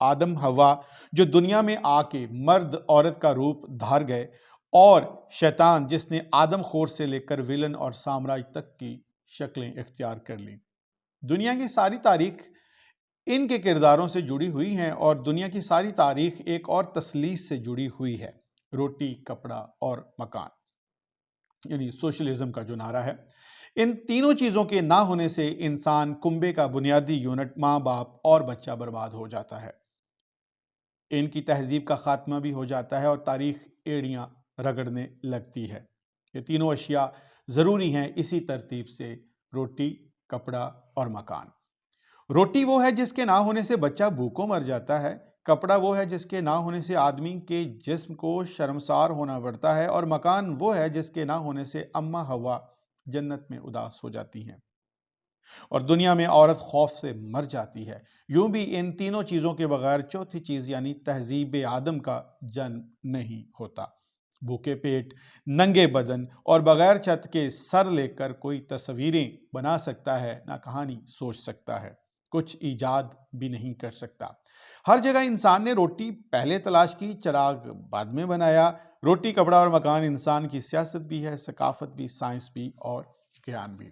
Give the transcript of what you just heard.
آدم حوا جو دنیا میں آ کے مرد عورت کا روپ دھار گئے، اور شیطان جس نے آدم خور سے لے کر ویلن اور سامراج تک کی شکلیں اختیار کر لیں۔ دنیا کی ساری تاریخ ان کے کرداروں سے جڑی ہوئی ہیں، اور دنیا کی ساری تاریخ ایک اور تثلیث سے جڑی ہوئی ہے، روٹی، کپڑا اور مکان، یعنی سوشلزم کا جو نعرہ ہے۔ ان تینوں چیزوں کے نہ ہونے سے انسان کنبے کا بنیادی یونٹ ماں باپ اور بچہ برباد ہو جاتا ہے، ان کی تہذیب کا خاتمہ بھی ہو جاتا ہے، اور تاریخ ایڑیاں رگڑنے لگتی ہے۔ یہ تینوں اشیاء ضروری ہیں اسی ترتیب سے: روٹی، کپڑا اور مکان۔ روٹی وہ ہے جس کے نہ ہونے سے بچہ بھوکوں مر جاتا ہے، کپڑا وہ ہے جس کے نہ ہونے سے آدمی کے جسم کو شرمسار ہونا پڑتا ہے، اور مکان وہ ہے جس کے نہ ہونے سے اماں حوا جنت میں اداس ہو جاتی ہیں، اور دنیا میں عورت خوف سے مر جاتی ہے۔ یوں بھی ان تینوں چیزوں کے بغیر چوتھی چیز یعنی تہذیب آدم کا جنم نہیں ہوتا۔ بھوکے پیٹ، ننگے بدن اور بغیر چھت کے سر لے کر کوئی تصویریں بنا سکتا ہے، نہ کہانی سوچ سکتا ہے، کچھ ایجاد بھی نہیں کر سکتا۔ ہر جگہ انسان نے روٹی پہلے تلاش کی، چراغ بعد میں بنایا۔ روٹی، کپڑا اور مکان انسان کی سیاست بھی ہے، ثقافت بھی، سائنس بھی اور گیان بھی۔